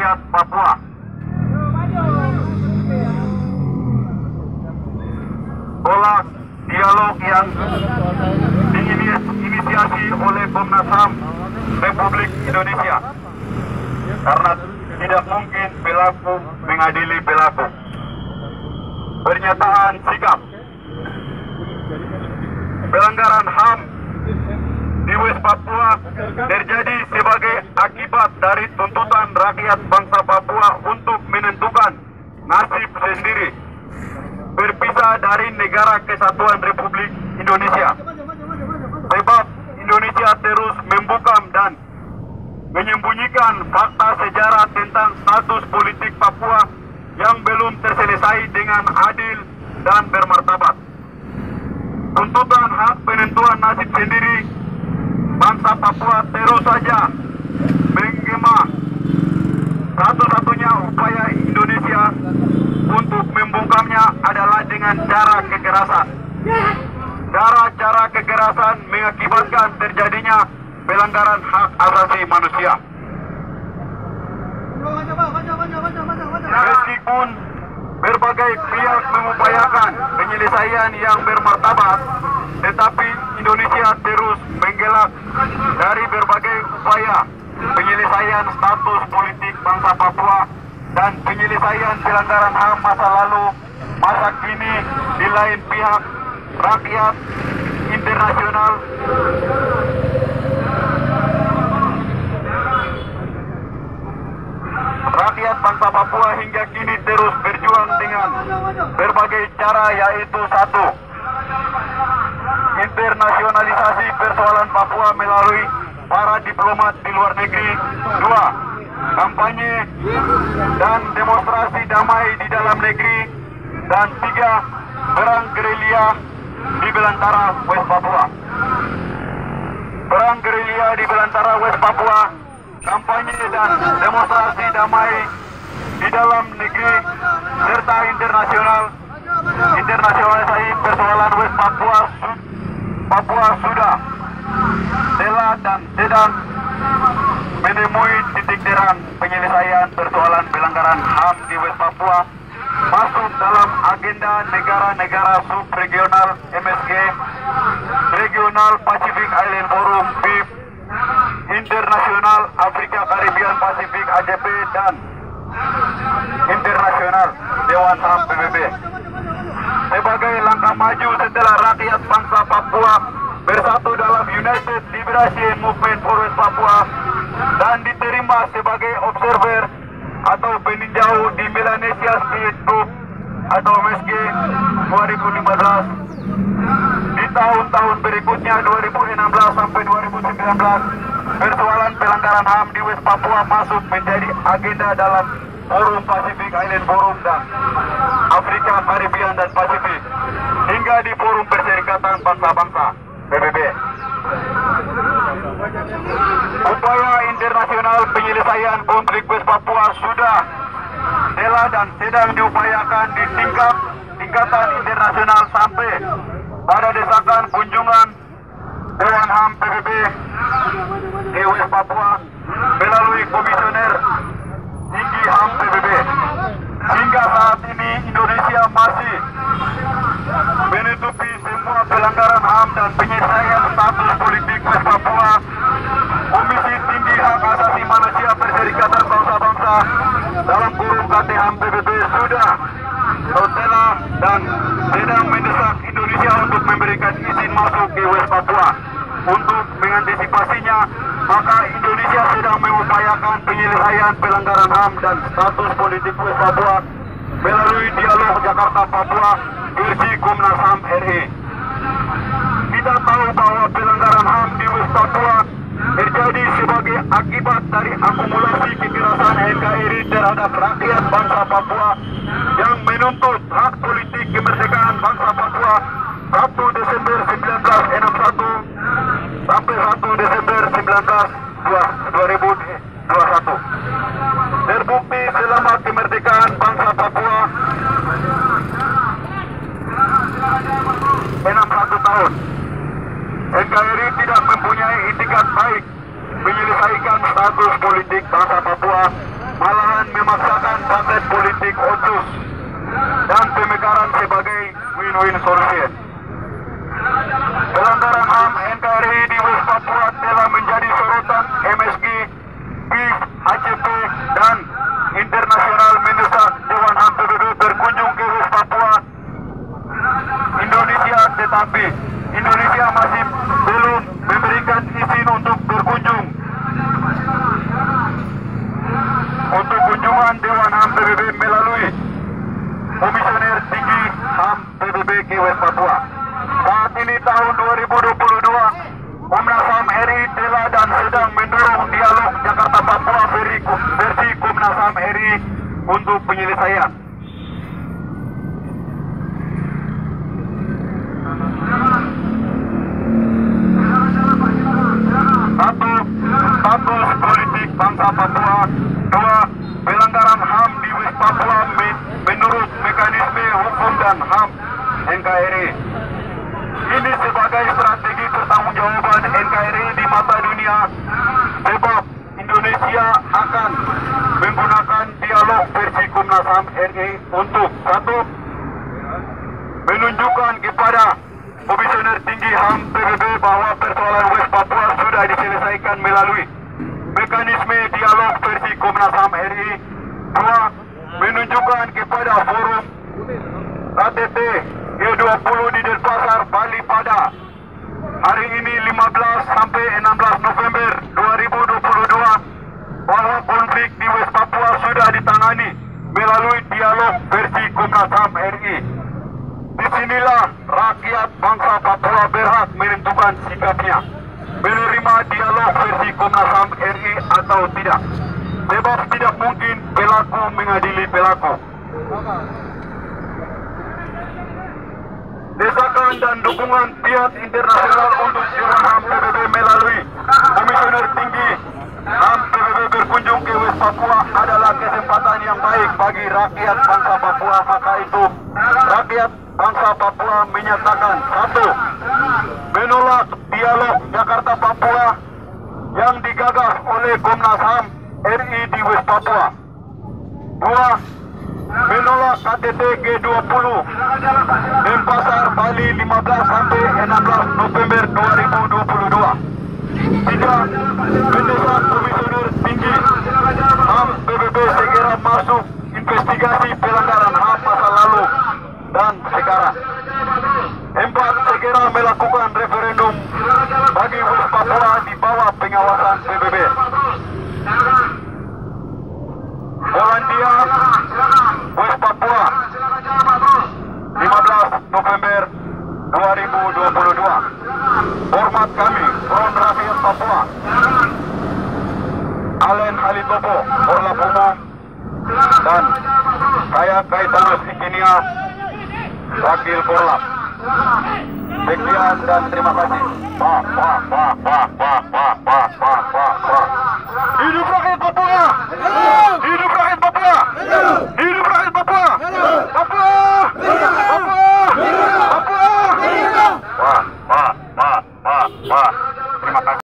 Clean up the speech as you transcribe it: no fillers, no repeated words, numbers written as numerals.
rakyat Papua. Tolak dialog yang diinisiasi oleh Komnas HAM Republik Indonesia, karena tidak mungkin pelaku mengadili pelaku. Pernyataan sikap pelanggaran HAM di West Papua terjadi sebagai akibat dari tuntutan rakyat bangsa Papua untuk menentukan nasib sendiri, berpisah dari negara kesatuan Republik Indonesia. Sebab Indonesia terus membungkam dan menyembunyikan fakta sejarah tentang status politik Papua yang belum terselesai dengan adil dan bermartabat. Tuntutan hak penentuan nasib sendiri bangsa Papua terus saja menggema. Satu-satunya upaya Indonesia untuk membungkamnya adalah dengan cara kekerasan. Cara-cara kekerasan mengakibatkan terjadinya pelanggaran hak asasi manusia. Meskipun berbagai pihak mengupayakan penyelesaian yang bermartabat, tetapi Indonesia terus menggelak dari berbagai upaya penyelesaian status politik bangsa Papua dan penyelesaian pelanggaran HAM masa lalu, masa kini di lain pihak rakyat internasional rakyat bangsa Papua hingga kini terus berjuang dengan berbagai cara, yaitu satu, internasionalisasi persoalan Papua melalui para diplomat di luar negeri. Dua, kampanye dan demonstrasi damai di dalam negeri. Dan tiga, perang gerilya di belantara West Papua. Perang gerilya di belantara West Papua, kampanye dan demonstrasi damai di dalam negeri, serta internasionalisasi persoalan West Papua sudah, telah dan sedang menemui titik terang. Penyelesaian persoalan pelanggaran HAM di West Papua masuk dalam agenda negara-negara subregional MSG, Regional Pacific Island Forum BIP, Internasional Afrika Caribbean Pacific ACP, dan Internasional Dewan HAM PBB. Sebagai langkah maju setelah rakyat bangsa Papua bersatu dalam United Liberation Movement for West Papua dan diterima sebagai observer atau peninjau di Melanesia State Group atau MSG 2015. Di tahun-tahun berikutnya 2016 sampai 2019, persoalan pelanggaran HAM di West Papua masuk menjadi agenda dalam Forum Pacific Island Forum dan Afrika, Caribbean dan Pasifik, hingga di Forum Perserikatan Bangsa-Bangsa PBB. Upaya internasional penyelesaian konflik West Papua sudah, telah dan sedang diupayakan di tingkatan internasional sampai pada desakan kunjungan Dewan HAM PBB di West Papua melalui Komisioner Tinggi HAM PBB. Hingga saat ini Indonesia masih menutupi semua pelanggaran HAM dan penyelesaian status politik West Papua. Komisi Tinggi Hak Asasi Manusia Perserikatan Bangsa-Bangsa dalam kurung KT HAM PBB sudah, telah dan sedang mendesak Indonesia untuk memberikan izin masuk ke West Papua. Untuk mengantisipasinya, maka Indonesia sedang mengupayakan penyelesaian pelanggaran HAM dan status politik West Papua melalui dialog Jakarta-Papua versi Komnas HAM RI. Kita tahu bahwa pelanggaran HAM di West Papua terjadi sebagai akibat dari akumulasi kekerasan NKRI terhadap rakyat bangsa Papua yang menuntut hak politik kemerdekaan bangsa Papua 1 Desember 1961 sampai 1 Desember 2021. Terbukti selama kemerdekaan bangsa Papua 61 tahun, NKRI tidak mempunyai itikat baik menyelesaikan status politik bangsa Papua, malahan memaksakan paket politik otsus dan pemekaran sebagai win-win solution. Pelanggaran HAM NKRI di West Papua telah menjadi sorotan MSG, PIF, HCP, dan internasional mendesak Dewan HAM PBB berkunjung ke West Papua, Indonesia, tetapi Indonesia masih belum memberikan izin untuk berkunjung. Untuk kunjungan Dewan HAM PBB melalui Komisioner Tinggi HAM PBB ke West Papua. Saat ini tahun 2022, Komnas HAM RI telah dan sedang mendorong dialog Jakarta-Papua versi Komnas HAM RI untuk penyelesaian. Satu, status politik bangsa Papua. Dua, pelanggaran HAM di West Papua menurut mekanisme hukum dan HAM NKRI. Ini sebagai strategi pertanggungjawaban NKRI di mata dunia, sebab Indonesia akan menggunakan dialog versi Komnas HAM RI untuk satu, menunjukkan kepada Komisioner Tinggi HAM PBB bahwa persoalan West Papua sudah diselesaikan melalui mekanisme dialog versi Komnas HAM RI. Dua, menunjukkan kepada forum KTT G20 di Denpasar, Bali pada hari ini 15 sampai 16 November 2022 bahwa konflik di West Papua sudah ditangani melalui dialog versi Komnas HAM RI. Disinilah rakyat bangsa Papua berhak menentukan sikapnya, menerima dialog versi Komnas HAM RI atau tidak. Sebab tidak mungkin pelaku mengadili pelaku. Desakan dan dukungan pihak internasional untuk Dewan HAM PBB melalui Komisioner Tinggi HAM PBB berkunjung ke West Papua adalah kesempatan yang baik bagi rakyat bangsa Papua. Maka itu rakyat bangsa Papua menyatakan satu, menolak dialog Jakarta-Papua yang digagas oleh Komnas HAM RI di West Papua. Dua, menolak KTT G20 Denpasar, Bali 15 sampai 16 November 2022. Tiga, mendesak Komisioner Tinggi HAM PBB segera masuk investigasi pelanggaran HAM masa lalu dan sekarang. Empat, segera melakukan referendum bagi West Papua di bawah pengawasan PBB. Polandia, West Papua, 15 November 2022. Hormat kami, Front Rakyat Papua, Alen Halitopo, Orlap Umum, dan saya Kaitanus Ikinia, Wakil Korlap. Sekian dan terima kasih. Hidup rakyat Papua!